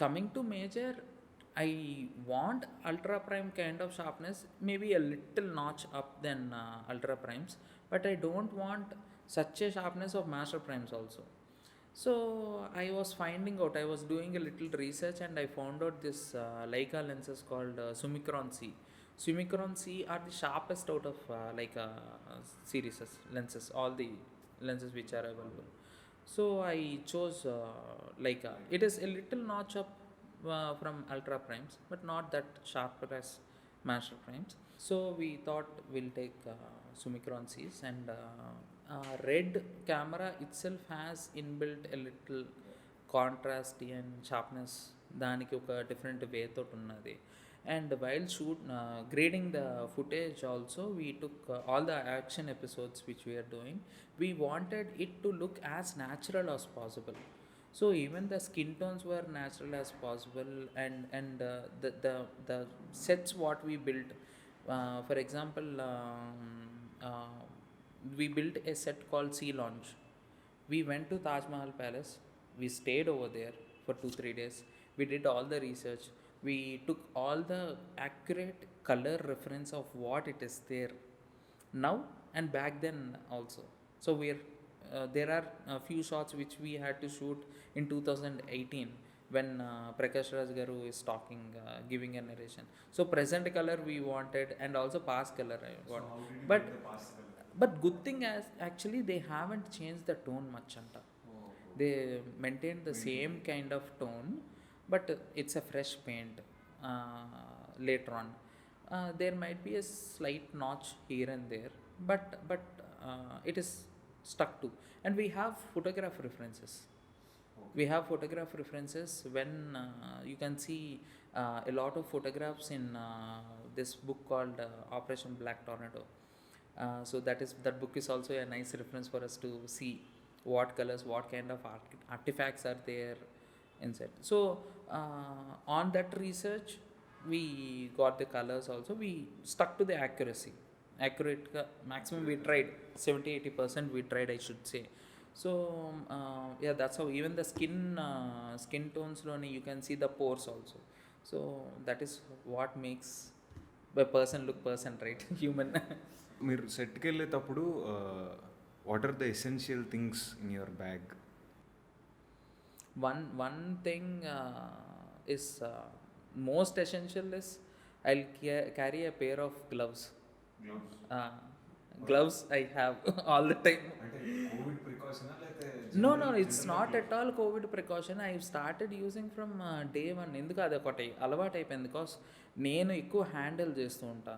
Coming to major, I want ultra prime kind of sharpness, maybe a little notch up than ultra primes, but I don't want such a sharpness of master primes also. So I was finding out, I was doing a little research and I found out this Leica lenses called Summicron C. Summicron C are the sharpest out of Leica series lenses, all the lenses which are available. So I chose Leica. It is a little notch up from ultra primes, but not that sharper as master primes. So we thought we'll take Summicron Cs, and red camera itself has inbuilt a little contrast and sharpness, దానికి ఒక different way తోటి ఉన్నది. And while grading the footage also, we took all the action episodes which we are doing, we wanted it to look as natural as possible. So even the skin tones were natural as possible, and the sets what we built, for example, we built a set called Sea Lounge. We went to Taj Mahal Palace, we stayed over there for 2-3 days, we did all the research, we took all the accurate color reference of what it is there now and back then also. So there are a few shots which we had to shoot in 2018 when Prakash Raj Garu is talking, giving a narration. So present color we wanted, and also past color I want. So how did you But get the past color? But good thing as actually they haven't changed the tone much anta. They maintained the same kind of tone, but it's a fresh paint later on. There might be a slight notch here and there, but it is stuck to. And we have photograph references. We have photograph references when you can see a lot of photographs in this book called Operation Black Tornado. So that book is also a nice reference for us to see what colors, what kind of artifacts are there inside. So on that research we got the colors also. We stuck to the accurate maximum we tried. 70-80% we tried, I should say. So yeah, that's how. Even the skin tones loni you can see the pores also. So that is what makes a person look person, right? Human. మీరు సెట్కి వెళ్ళేటప్పుడు what are the essential things in your bag? One thing is most essential is I'll carry a pair of gloves. Gloves I have all the time. No, it's not at all COVID precaution. I've started using from day one. ఎందుకు అది ఒకటి అలవాటు అయిపోయింది. Because నేను ఎక్కువ handle చేస్తూ ఉంటా.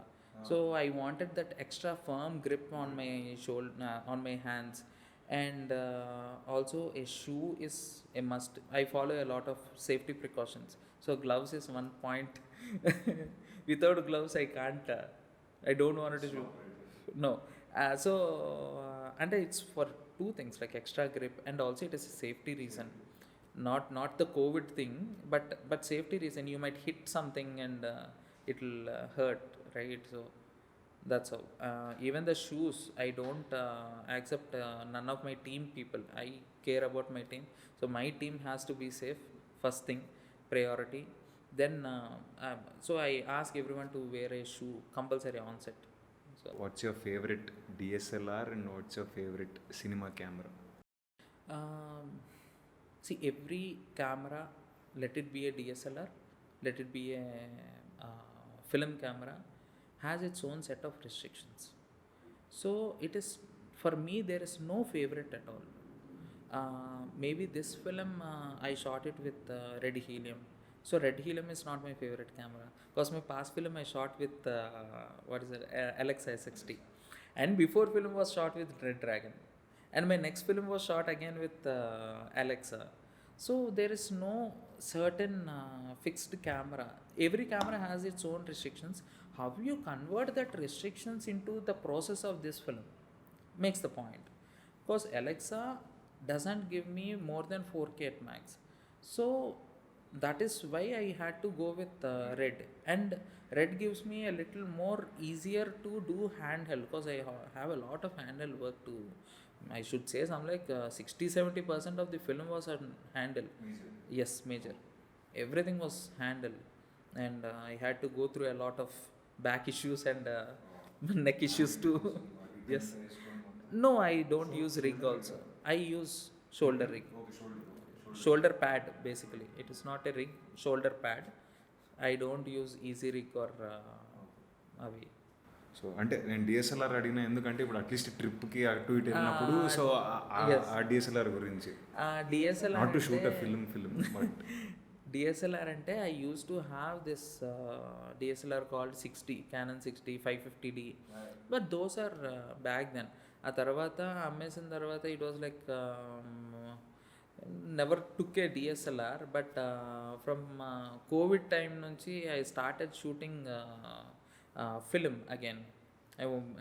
So I wanted that extra firm grip on my shoulder, on my hands. And also a shoe is a must. I follow a lot of safety precautions. So gloves is one point. Without gloves I can't, I don't want to do. No. And it's for two things, like extra grip, and also it is a safety reason. Not the COVID thing, but safety reason. You might hit something and it'll hurt, right? So that's how. Even the shoes, I don't accept none of my team people. I care about my team, so my team has to be safe first thing, priority. Then so I ask everyone to wear a shoe compulsory on set. So what's your favourite DSLR and what's your favourite cinema camera? see, every camera, let it be a DSLR, let it be a film camera, has its own set of restrictions. So it is, for me there is no favorite at all. Maybe this film I shot it with red helium. So red helium is not my favorite camera, because my past film I shot with Alexa 60, and before film was shot with Red Dragon, and my next film was shot again with Alexa. So there is no certain fixed camera. Every camera has its own restrictions. How you convert that restrictions into the process of this film makes the point. Because Alexa doesn't give me more than 4K at max. So that is why I had to go with red. And red gives me a little more easier to do handheld, because I have a lot of handheld work to. I should say some like 60-70% of the film was on handle. Major. Yes, major. Everything was handle, and I had to go through a lot of back issues and neck issues too. Yes. No, I don't use rig also. I use shoulder rig. Shoulder pad basically. It is not a rig, shoulder pad. I don't use easy rig or avi. So అంటే నేను DSLR అడిగిన ఎందుకంటే ఇప్పుడు at least ట్రిప్కి అటు ఇటు వెళ్ళినప్పుడు so ఆ డిఎస్ఎల్ఆర్ గురించి DSLR not to shoot a film but DSLR అంటే I used to have this DSLR called 60, Canon 60, 550D, but those are back then. ఆ తర్వాత అమ్మేసిన తర్వాత it was like never took a DSLR, but from COVID time nunchi I started shooting film again.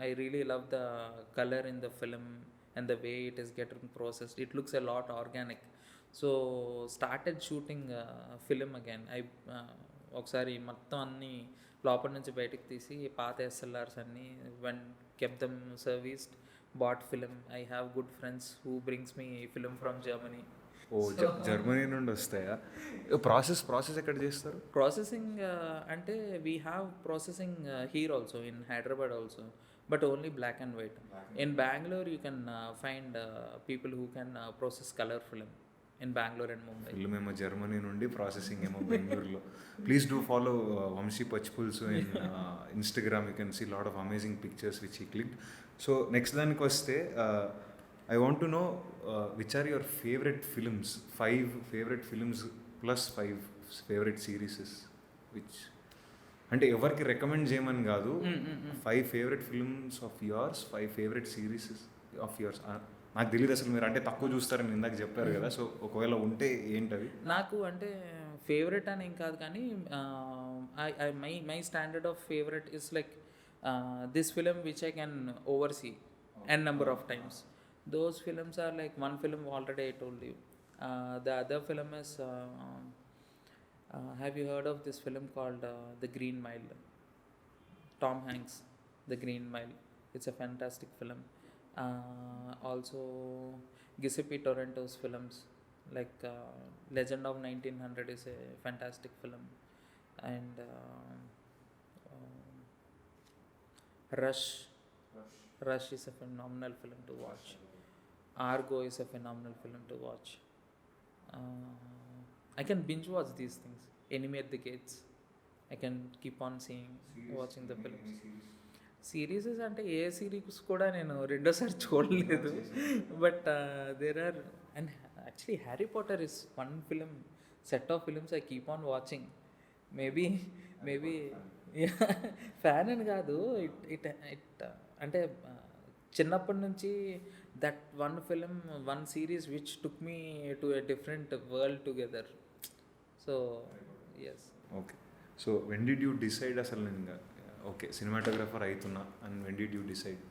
I really love the color in the film and the way it is getting processed. It looks a lot organic. So started shooting film again. I ఒకసారి మొత్తం అన్ని లోపల నుంచి బయటకు తీసి పాత SLRs అన్ని kept them serviced, bought film. I have good friends who brings me film from Germany. ఓ జర్మనీ నుండి వస్తాయా? ప్రాసెస్ ఎక్కడ చేస్తారు? ప్రాసెసింగ్ అంటే we have processing here also, in Hyderabad also, but only black and white. In Bengaluru you can find people who can process colour film in Bengaluru and Mumbai. Film ఏమో Germany నుండి, processing ఏమో బెంగళూరులో. Please do follow Vamsi Pachipulusu in Instagram. You can see lot of amazing pictures which he clicked. So next దానికి వస్తే I want to know which are your favourite films, 5 favourite films plus 5 favourite series which, అంటే ఎవరికి recommend చేయమని కాదు, 5 favourite films of yours, 5 favourite series of yours. నాకు తెలియదు అసలు మీరు అంటే తక్కువ చూస్తారని ఇందాక చెప్పారు కదా, సో ఒకవేళ ఉంటే ఏంటవి? నాకు అంటే ఫేవరెట్ అని ఏం కాదు కానీ my standard of favourite is like this film which I can overseas n number of times. Those films are like one film already I told you. The other film is have you heard of this film called The Green Mile? Tom Hanks, The Green Mile. It's a fantastic film. Also Giuseppe Torrento's films like Legend of 1900 is a fantastic film, and Rush is a phenomenal film to watch. Argo is a phenomenal film to watch. I can binge watch these things. Enemy at the Gates. I can keep on seeing, watching the films. Series అంటే ఏ series కూడా నేను రెండోసారి చూడలేదు, but there are, and actually Harry Potter is one film set of films I keep on watching. Maybe fan అని కాదు, it it అంటే చిన్నప్పటి నుంచి that one film, one series which took me to a different world together. So yes. Okay, so when did you decide అసలు నేను ఇంకా okay cinematographer అవుతున్నా, and when did you decide?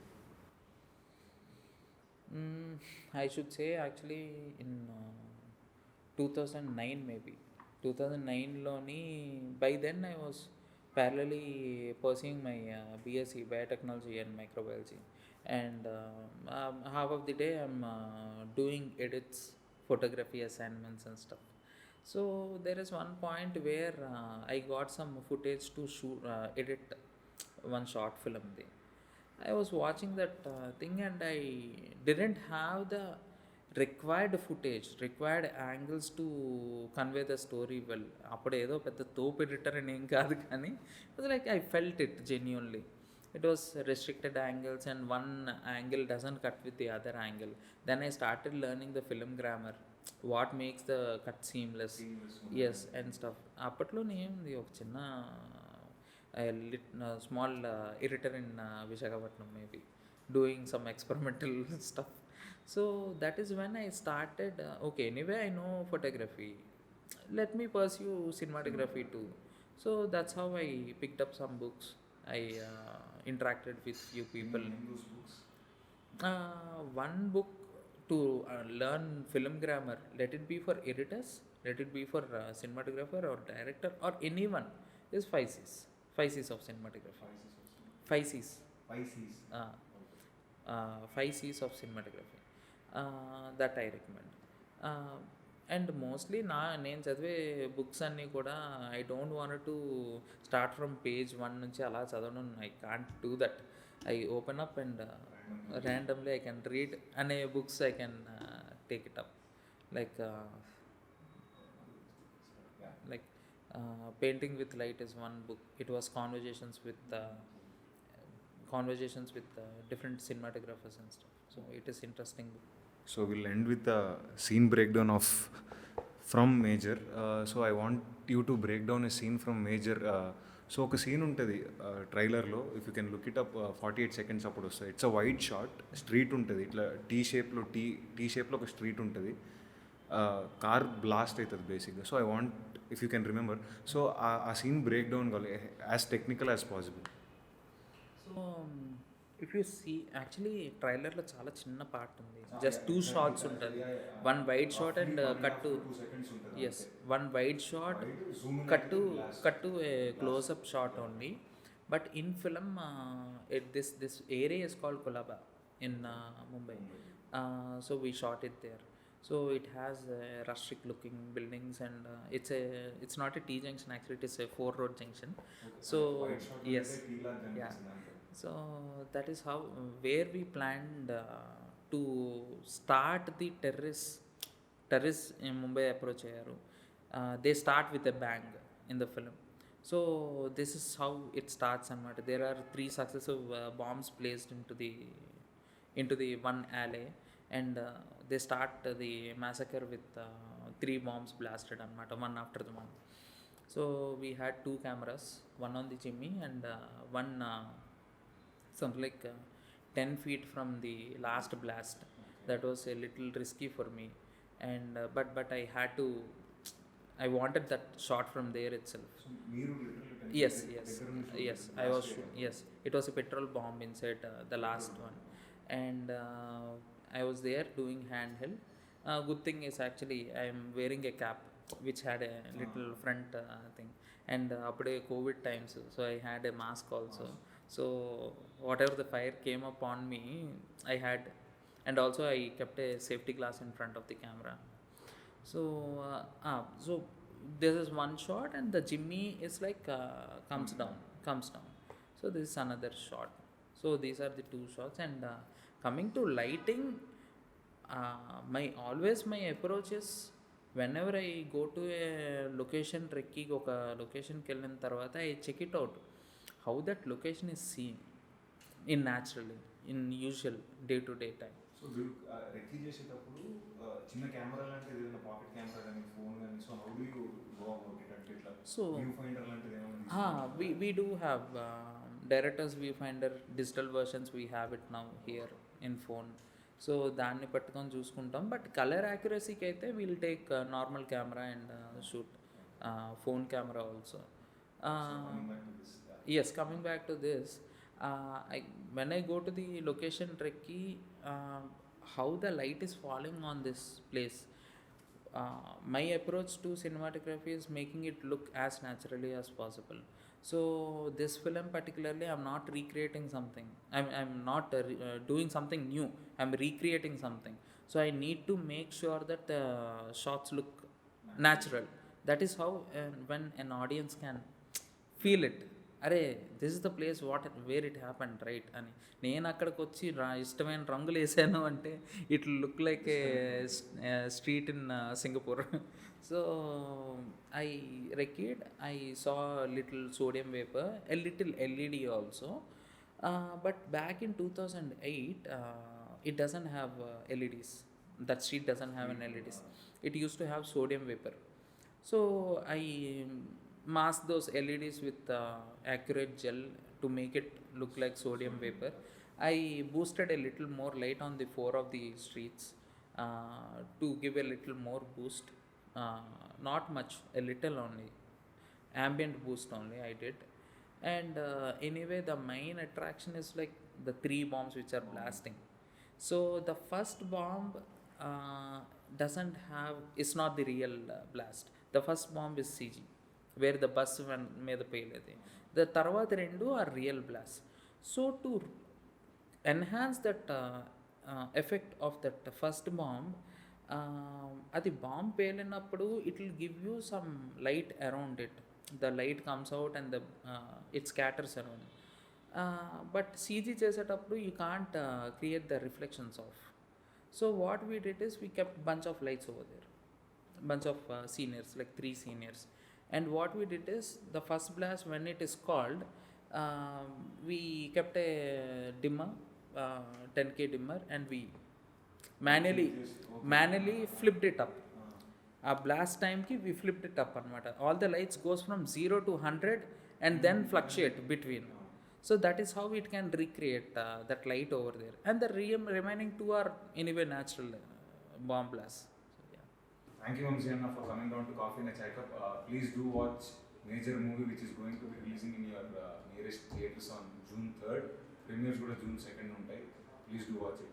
I should say actually in 2009 maybe. 2009లోని by then I was parallelly pursuing my BSc Biotechnology and Microbiology, and half of the day I'm doing edits, photography assignments and stuff. So there is one point where I got some footage to shoot, edit one short film there. I was watching that thing and I didn't have the required footage, required angles to convey the story well. అప్పుడు ఏదో పెద్ద తోపు editor అని ఏం కాదు కానీ it was like I felt it genuinely. It was restricted angles and one angle doesn't cut with the other angle. Then I started learning the film grammar, what makes the cut seamless. Yes, and stuff. అప్పట్లో నేమ్ది ఒక చిన్న small editor in Visakhapatnam maybe, doing some experimental stuff. So that is when I started, okay, anyway I know photography, let me pursue cinematography too. So that's how I picked up some books. I interacted with few people. One book to learn film grammar, let it be for editors, let it be for cinematographer or director or anyone, is 5 C's. 5 C's of cinematography. 5 C's. 5 C's of cinematography. That I recommend. And mostly నేను చదివే books అన్నీ కూడా I don't want to start from page 1 నుంచి అలా చదవడం. I can't do that. I open up and randomly I can read అనే books I can take it up. Like Painting with Light is one book. It was conversations with different cinematographers and stuff. So it is interesting book. So we'll end with a scene breakdown of from Major. So I want you to break down a scene from Major. So ఒక scene ఉంటుంది ట్రైలర్లో, if you can look it up, 48 seconds అప్పుడు వస్తుంది. It's a wide shot, street ఉంటుంది, ఇట్లా tea షేప్లో ఒక street ఉంటుంది, కార్ బ్లాస్ట్ అవుతుంది బేసిక్గా. So I want if you can remember, so ఆ సీన్ బ్రేక్ డౌన్ కావాలి as technical as possible. So if you see actually ట్రైలర్లో చాలా చిన్న పార్ట్ ఉంది, జస్ట్ 2 shots ఉంటుంది. One wide shot and cut to, yes, one wide shot cut to a close up shot only. But in film this area is called Kolaba in Mumbai. So we shot it there. So it has rustic looking buildings and it's not a T junction, actually it is a 4-road junction. So yes, yeah. So that is how where we planned to start the terrorists in Mumbai approach ayaru. They start with a bang in the film. So this is how it starts. There are 3 successive bombs placed into the into the one alley, and they start the massacre with 3 bombs blasted anamata, one after the one. So we had 2 cameras, one on the Jimmy and one something like 10 feet from the last blast. That was a little risky for me, and but I had to, I wanted that shot from there itself. So మీరు literally 10 Yes, feet yes, దగ్గర నుంచి shoot yes. చేశారు I was blast చేయడానికి. yes. It was a petrol bomb inside the last one, and I was there doing handheld. Good thing is actually I am wearing a cap which had a little front thing, and appude COVID times, so I had a mask also. So whatever the fire came upon me, I had, and also I kept a safety glass in front of the camera. So so this is one shot, and the Jimmy is like comes down. So this is another shot. So these are the 2 shots, and coming to lighting, my approach is, whenever I go to a location, trekking oka location ki ellin tarvata, I check it out how that location is seen in naturally, in usual day to day time. So మీరు recce చేసేటప్పుడు చిన్న camera లాంటిది ఏదైనా pocket camera కానీ phone కానీ, so how do you go about it? అంటే ఇట్లా So view finder లాంటిది ఏమైనా we do have director's viewfinder digital versions. We have it now here in phone. So దాన్ని పట్టుకొని చూసుకుంటాం, బట్ కలర్ యాక్యురసీకి అయితే we'll take normal camera and shoot phone camera also. Yes, coming back to this, when I go to the location trekkie, how the light is falling on this place, my approach to cinematography is making it look as naturally as possible. So this film particularly, I'm not recreating something, I'm not doing something new, I'm recreating something. So I need to make sure that the shots look natural. That is how when an audience can feel it, అరే this is the place where it happened right అని. నేను అక్కడికి వచ్చి ఇష్టమైన రంగులు వేసాను అంటే it look like a street in Singapore. So I recced, I saw little sodium vapour, a little LED also. But back in 2008 it doesn't have LEDs. That street doesn't have an LEDs. It used to have sodium vapor. So I mask those LEDs with accurate gel to make it look like sodium vapor. I boosted a little more light on the 4 of the streets to give a little more boost. Not much, a little only. Ambient boost only I did. And anyway, the main attraction is like the 3 bombs which are blasting. So the first bomb doesn't have, it's not the real blast. The first bomb is CG, where the bus మీద పేలేది. The తర్వాత 2 are real blasts. So to enhance that effect of that first bomb, అది bomb పేలినప్పుడు it will give you some light around it. The light comes out and it scatters around. But CG చేసేటప్పుడు you can't create the reflections of. So what we did is we kept bunch of lights over there, bunch of seniors, like 3 seniors. And what we did is, the first blast when it is called, we kept a dimmer, 10K dimmer, and we manually flipped it up. A blast time ki we flipped it up anamata. All the lights goes from 0 to 100 and then fluctuate between. So that is how it can recreate that light over there. And the remaining 2 are anyway natural bomb blasts. So, yeah. Thank you, Vamsi Anna, for coming down to Coffee and a Chai Cup. Please do watch major movie which is going to be releasing in your nearest theatres on June 3rd. Premieres kuda June 2nd ఉంటాయి. Please do watch it.